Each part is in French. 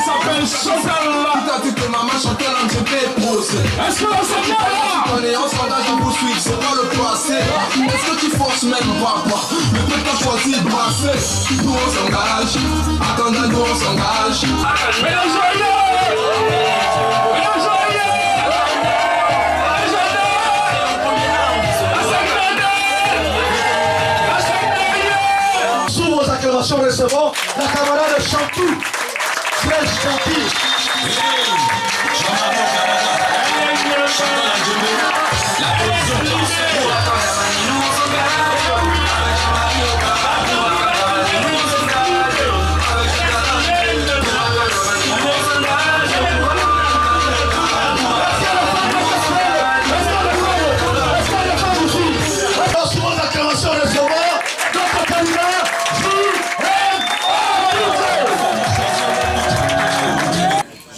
s'appelle Chantal. Tout à dit que maman Chantal en GP pose. Est-ce que la Chantal là? On est en sondage à poursuivre, c'est pas le passé. Est-ce que tu forces même papa? Le peuple a choisi de brasser. Nous on s'engage, attendant nous on s'engage. Mais la joyeuse! Recevons la camarade Chantou, très gentille.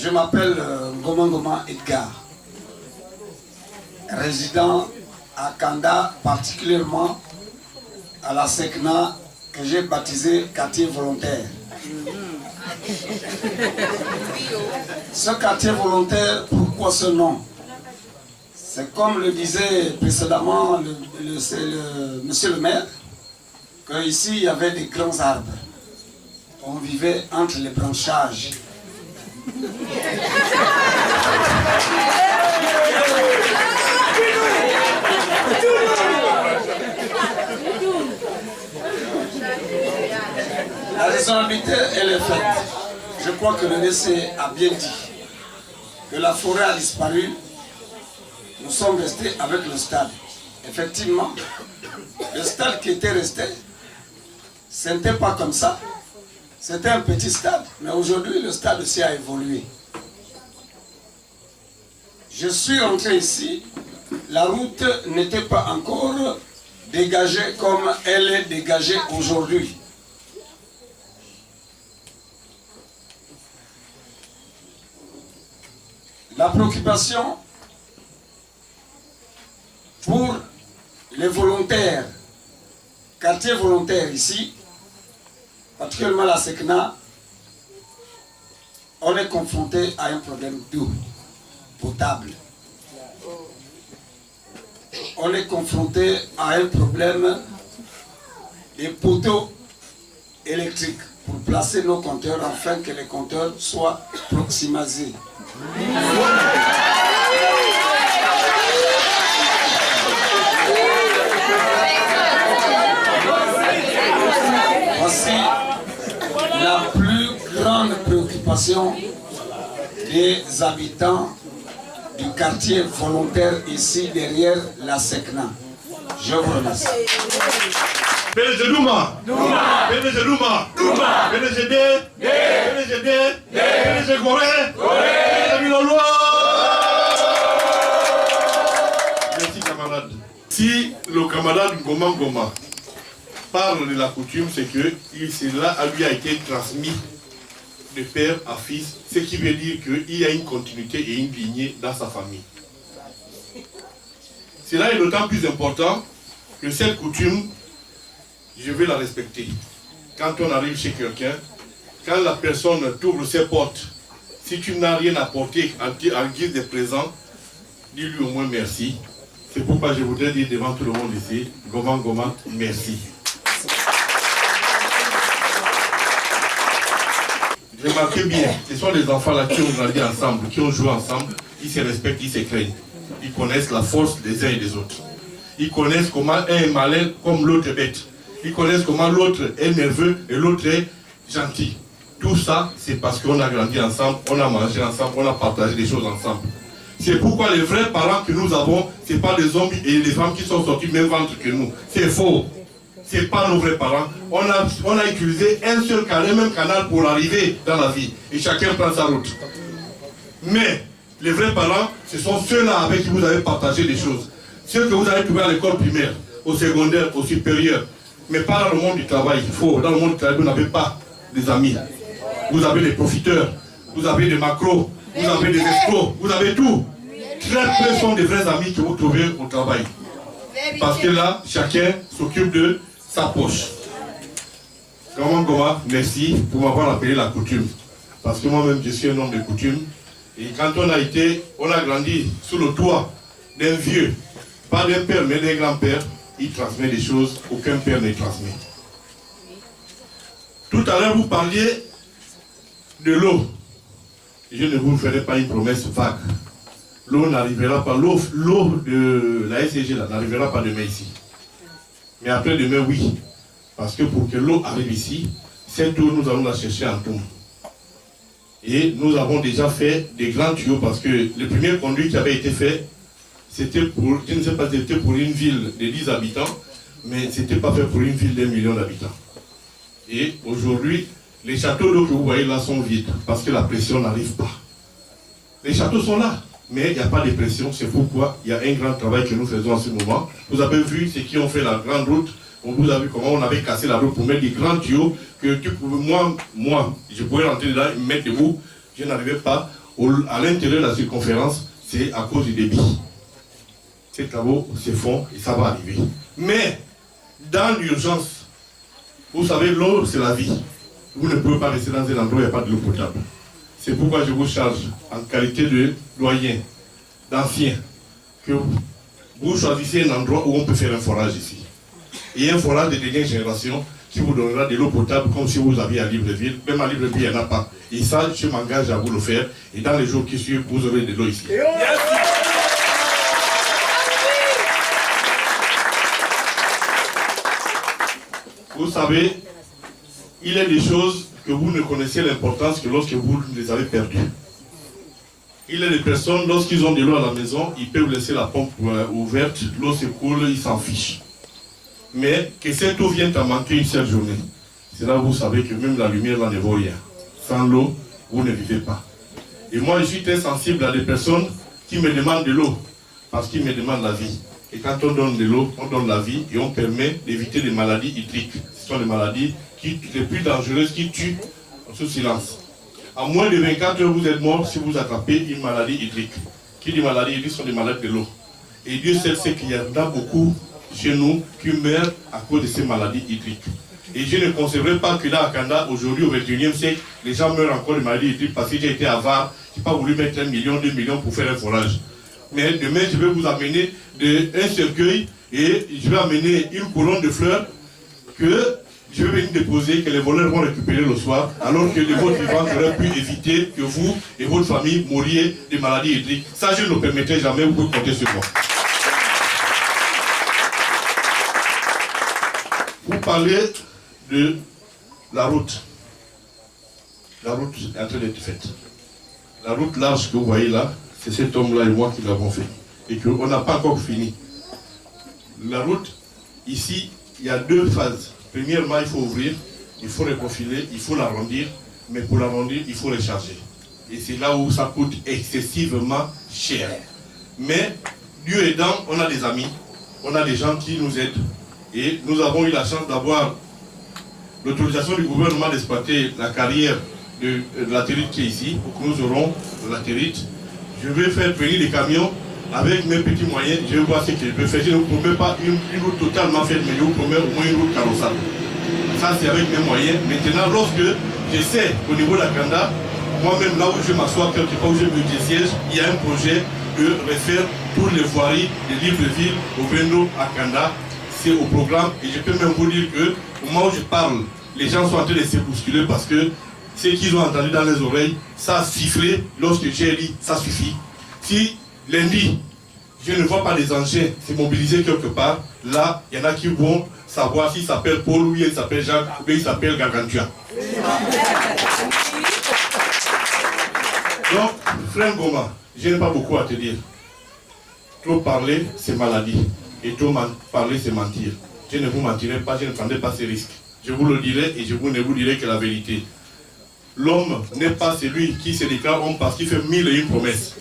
Je m'appelle Ngoma Edgar, résident à Kanda, particulièrement à la Sekna que j'ai baptisé quartier volontaire. Ce quartier volontaire, pourquoi ce nom? C'est comme le disait précédemment monsieur le maire, qu'ici il y avait des grands arbres. On vivait entre les branchages. La raisonnabilité, elle est faite. Je crois que le décès a bien dit que la forêt a disparu. Nous sommes restés avec le stade. Effectivement, le stade qui était resté, ce n'était pas comme ça. C'était un petit stade, mais aujourd'hui le stade aussi a évolué. Je suis rentré ici, la route n'était pas encore dégagée comme elle est dégagée aujourd'hui. La préoccupation pour les volontaires, quartier volontaire ici, particulièrement la Sekna, on est confronté à un problème d'eau potable. On est confronté à un problème des poteaux électriques pour placer nos compteurs afin que les compteurs soient proximisés. Voici la plus grande préoccupation des habitants du quartier volontaire ici derrière la Sekna. Je vous remercie. PDG Douma, PDG Douma, PDG bien, PDG bien, PDG Goré, PDG Miloloa. Merci camarade. Si le camarade Ngoma parle de la coutume, c'est que cela lui a été transmis de père à fils, ce qui veut dire qu'il y a une continuité et une lignée dans sa famille. Cela est d'autant plus important que cette coutume, je vais la respecter. Quand on arrive chez quelqu'un, quand la personne t'ouvre ses portes, si tu n'as rien apporté en guise de présent, dis-lui au moins merci. C'est pourquoi je voudrais dire devant tout le monde ici, Ngoma, merci. Remarquez bien, ce sont les enfants là qui ont grandi ensemble, qui ont joué ensemble, ils se respectent, ils se craignent. Ils connaissent la force des uns et des autres. Ils connaissent comment un est malin comme l'autre est bête. Ils connaissent comment l'autre est nerveux et l'autre est gentil. Tout ça, c'est parce qu'on a grandi ensemble, on a mangé ensemble, on a partagé des choses ensemble. C'est pourquoi les vrais parents que nous avons, ce n'est pas les hommes et les femmes qui sont sortis du même ventre que nous. C'est faux. Ce n'est pas nos vrais parents. On a utilisé un seul canal, même canal pour arriver dans la vie. Et chacun prend sa route. Mais les vrais parents, ce sont ceux-là avec qui vous avez partagé des choses. Ceux que vous avez trouvés à l'école primaire, au secondaire, au supérieur. Mais pas dans le monde du travail. Il faut, dans le monde du travail, vous n'avez pas des amis. Vous avez des profiteurs, vous avez des macros, vous avez des escrocs, vous avez tout. Très peu sont des vrais amis que vous trouvez au travail. Parce que là, chacun s'occupe de sa poche. Ngoma, merci pour m'avoir appelé la coutume. parce que moi-même je suis un homme de coutume. Et quand on a grandi sous le toit d'un vieux, pas d'un père mais d'un grand-père, il transmet des choses qu'aucun père ne transmet. Tout à l'heure vous parliez de l'eau. Je ne vous ferai pas une promesse vague. L'eau n'arrivera pas, l'eau de la SCG n'arrivera pas demain ici. Mais après demain, oui. Parce que pour que l'eau arrive ici, cette eau, nous allons la chercher en Toum. Et nous avons déjà fait des grands tuyaux parce que le premier conduit qui avait été fait, c'était pour, je ne sais pas, c'était pour une ville de 10 habitants, mais ce n'était pas fait pour une ville d'1 million d'habitants. Et aujourd'hui, les châteaux d'eau que vous voyez là sont vides parce que la pression n'arrive pas. Les châteaux sont là, mais il n'y a pas de pression. C'est pourquoi il y a un grand travail que nous faisons en ce moment. Vous avez vu ceux qui ont fait la grande route. On vous a vu comment on avait cassé la route pour mettre des grands tuyaux que tu pouvais, moi, je pouvais rentrer dedans et me mettre debout. Je n'arrivais pas. À l'intérieur de la circonférence, c'est à cause du débit. Ces travaux se font et ça va arriver. Mais, dans l'urgence, vous savez, l'eau, c'est la vie. Vous ne pouvez pas rester dans un endroit où il n'y a pas de l'eau potable. C'est pourquoi je vous charge, en qualité de doyen, d'ancien, que vous choisissez un endroit où on peut faire un forage ici. Et un forage de dernière génération qui vous donnera de l'eau potable comme si vous aviez à Libreville. Même à Libreville, il n'y en a pas. Et ça, je m'engage à vous le faire. Et dans les jours qui suivent, vous aurez de l'eau ici. Vous savez, il y a des choses que vous ne connaissez l'importance que lorsque vous les avez perdues. Il y a des personnes, lorsqu'ils ont de l'eau à la maison, ils peuvent laisser la pompe ouverte, l'eau se coule, ils s'en fichent. Mais que cette eau vienne à manquer une seule journée, c'est là où vous savez que même la lumière là ne vaut rien. Sans l'eau, vous ne vivez pas. Et moi, je suis très sensible à des personnes qui me demandent de l'eau, parce qu'ils me demandent la vie. Et quand on donne de l'eau, on donne la vie et on permet d'éviter des maladies hydriques. Ce sont des maladies les plus dangereuses qui tuent sous silence. En moins de 24 heures, vous êtes mort si vous attrapez une maladie hydrique. Qui dit maladie hydrique sont des malades de l'eau. Et Dieu sait qu'il y en a beaucoup chez nous qui meurent à cause de ces maladies hydriques. Et je ne conserverai pas que là à Kanda, aujourd'hui au 21e siècle, les gens meurent encore de maladies hydriques parce que j'ai été avare, je n'ai pas voulu mettre 1 million, 2 millions pour faire un forage. Mais demain, je vais vous amener un cercueil et je vais amener une couronne de fleurs que je vais venir déposer, que les voleurs vont récupérer le soir, alors que les vôtres vivants auraient pu éviter que vous et votre famille mouriez de maladies hydriques. Ça, je ne le permettrai jamais, vous pouvez compter sur moi. Vous parlez de la route. La route est en train d'être faite. La route large que vous voyez là, c'est cet homme-là et moi qui l'avons fait. Et qu'on n'a pas encore fini. La route, ici, il y a 2 phases. Premièrement, il faut ouvrir, il faut reprofiler, il faut l'arrondir. Mais pour l'arrondir, il faut recharger. Et c'est là où ça coûte excessivement cher. Mais, Dieu aidant, on a des amis, on a des gens qui nous aident. Et nous avons eu la chance d'avoir l'autorisation du gouvernement d'exploiter la carrière de latérite qui est ici, pour que nous aurons de latérite. Je vais faire venir des camions avec mes petits moyens, je vais voir ce que je peux faire. Je ne vous promets pas une route totalement faite, mais je vous promets au moins une route carrossable. Ça, c'est avec mes moyens. Maintenant, lorsque je sais qu'au niveau de la Kanda, moi-même, là où je m'assois, quelque part où je me siège, il y a un projet de refaire toutes les voiries de Libreville au Vendo à Kanda. C'est au programme et je peux même vous dire que au moment où je parle, les gens sont en train de se bousculer parce que ce qu'ils ont entendu dans les oreilles, ça a sifflé lorsque j'ai dit ça suffit. Si lundi, je ne vois pas les engins se mobiliser quelque part, là, il y en a qui vont savoir s'il s'appelle Paul ou il s'appelle Jacques ou bien il s'appelle Gargantua. Donc, frère Goma, je n'ai pas beaucoup à te dire. Trop parler, c'est maladie. Et trop parler, c'est mentir. Je ne vous mentirai pas, je ne prendrai pas ces risques. Je vous le dirai et je ne vous dirai que la vérité. L'homme n'est pas celui qui se déclare homme parce qu'il fait 1001 promesses.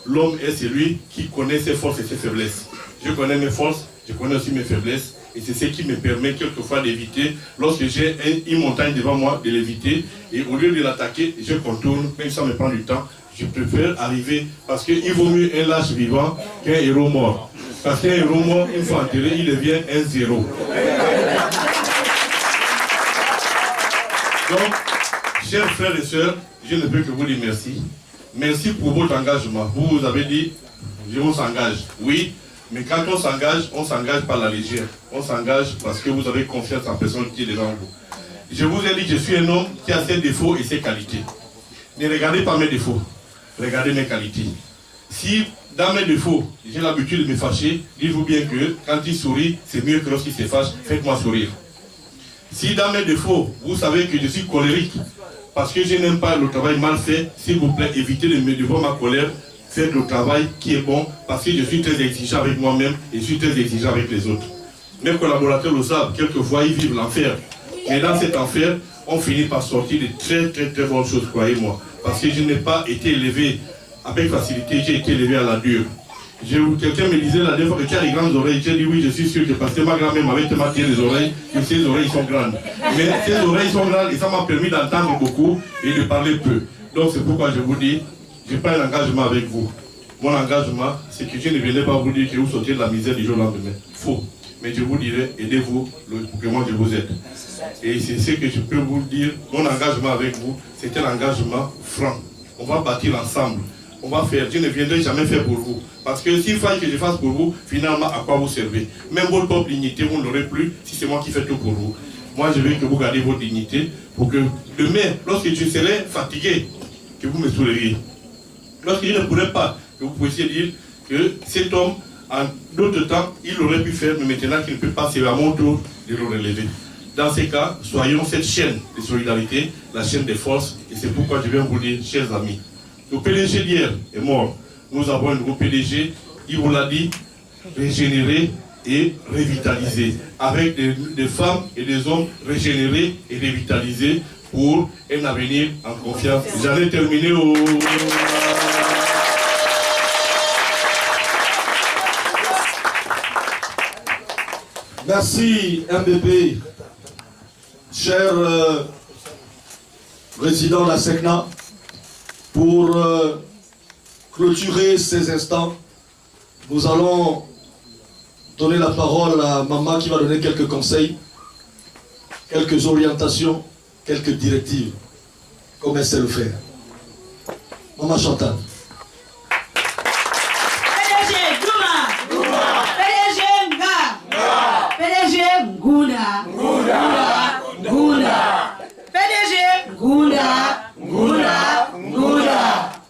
L'homme est celui qui connaît ses forces et ses faiblesses. Je connais mes forces, je connais aussi mes faiblesses. Et c'est ce qui me permet quelquefois d'éviter, lorsque j'ai une montagne devant moi, de l'éviter. Et au lieu de l'attaquer, je contourne, même si ça me prend du temps. Je préfère arriver, parce qu'il vaut mieux un lâche vivant qu'un héros mort. Parce qu'un héros mort, une fois enterré, il devient un zéro. Donc, chers frères et sœurs, je ne peux que vous dire merci. Merci pour votre engagement. Vous avez dit, on s'engage. Oui, mais quand on s'engage par la légère. On s'engage parce que vous avez confiance en personne qui est devant vous. Je vous ai dit que je suis un homme qui a ses défauts et ses qualités. Ne regardez pas mes défauts, regardez mes qualités. Si dans mes défauts, j'ai l'habitude de me fâcher, dites-vous bien que quand il sourit, c'est mieux que lorsqu'il se fâche, faites-moi sourire. Si dans mes défauts, vous savez que je suis colérique, parce que je n'aime pas le travail mal fait, s'il vous plaît, évitez de me devant ma colère, faites le travail qui est bon, parce que je suis très exigeant avec moi-même et je suis très exigeant avec les autres. Mes collaborateurs le savent, quelquefois ils vivent l'enfer. Mais dans cet enfer, on finit par sortir de très bonnes choses, croyez-moi. Parce que je n'ai pas été élevé avec facilité, j'ai été élevé à la dure. Quelqu'un me disait la dernière fois que tu as les grandes oreilles. J'ai dit oui, je suis sûr que parce que ma grand-mère m'avait maquillé les oreilles, que ses oreilles sont grandes. Mais ces oreilles sont grandes et ça m'a permis d'entendre beaucoup et de parler peu. Donc c'est pourquoi je vous dis, je prends un engagement avec vous. Mon engagement, c'est que je ne viendrai pas vous dire que vous sortez de la misère du jour au lendemain. Faux. Mais je vous dirai, aidez-vous pour que moi je vous aide. Et c'est ce que je peux vous dire, mon engagement avec vous, c'est un engagement franc. On va bâtir ensemble. On va faire, je ne viendrai jamais faire pour vous. Parce que s'il fallait que je fasse pour vous, finalement, à quoi vous servez? Même votre propre dignité, vous ne l'aurez plus si c'est moi qui fais tout pour vous. Moi, je veux que vous gardiez votre dignité pour que demain, lorsque je serai fatigué, que vous me soulèviez. Lorsque je ne pourrai pas, que vous puissiez dire que cet homme, en d'autres temps, il aurait pu faire, mais maintenant qu'il ne peut pas, c'est à mon tour de le relever. Dans ces cas, soyons cette chaîne de solidarité, la chaîne des forces, et c'est pourquoi je viens vous dire, chers amis, le PDG d'hier est mort. Nous avons un nouveau PDG, il vous l'a dit, régénéré et revitalisé, avec des femmes et des hommes régénérés et revitalisés pour un avenir en confiance. J'en ai terminé au... Merci MBP, cher président de la SECNA, pour clôturer ces instants. Nous allons donner la parole à Maman qui va donner quelques conseils, quelques orientations, quelques directives, comme elle sait le faire. Maman Chantal.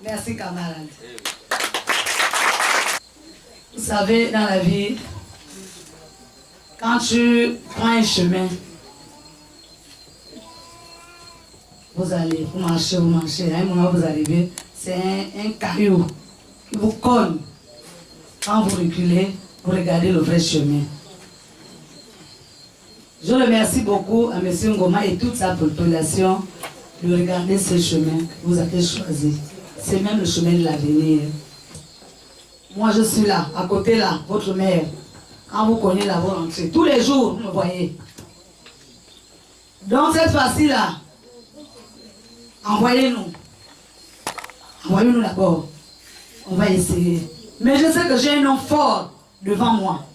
Merci camarade. Vous savez, dans la vie, quand tu prends un chemin, vous allez, vous marchez, à un moment vous arrivez, c'est un caillou qui vous colle. Quand vous reculez, vous regardez le vrai chemin. Je remercie beaucoup à M. Ngoma et toute sa population de regarder ce chemin que vous avez choisi. C'est même le chemin de l'avenir. Moi, je suis là, à côté là, votre mère. Quand vous connaissez là, vous rentrez. Tous les jours, vous me voyez. Donc, cette fois-ci là, envoyez-nous. Envoyez-nous d'abord. On va essayer. Mais je sais que j'ai un homme fort devant moi.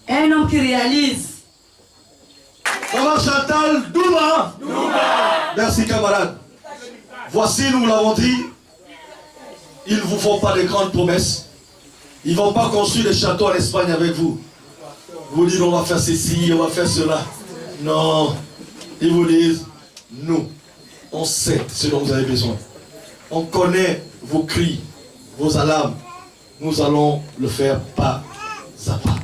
Un homme qui réalise. Maman Chantal Douma. Merci camarade. Voici, nous l'avons dit, ils ne vous font pas de grandes promesses. Ils ne vont pas construire des châteaux en Espagne avec vous. Vous dites on va faire ceci, on va faire cela. Non. Ils vous disent, nous, on sait ce dont vous avez besoin. On connaît vos cris, vos alarmes. Nous allons le faire pas à pas.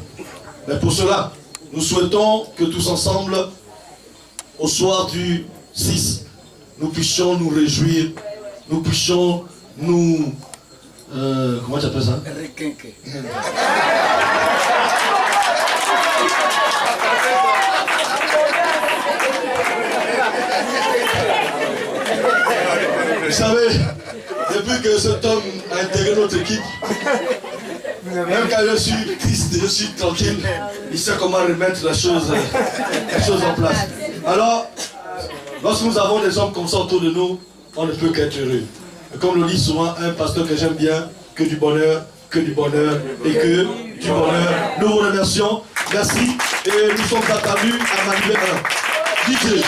Mais pour cela, nous souhaitons que tous ensemble, au soir du 6, nous puissions nous réjouir, nous puissions nous... comment tu appelles ça? Vous savez, depuis que cet homme a intégré notre équipe, même quand je suis triste, je suis tranquille, il sait comment remettre la chose en place. Alors, lorsque nous avons des hommes comme ça autour de nous, on ne peut qu'être heureux. Et comme le dit souvent un pasteur que j'aime bien, que du bonheur et que du bonheur. Nous vous remercions, merci, et nous sommes attendus à Manuel. DJ.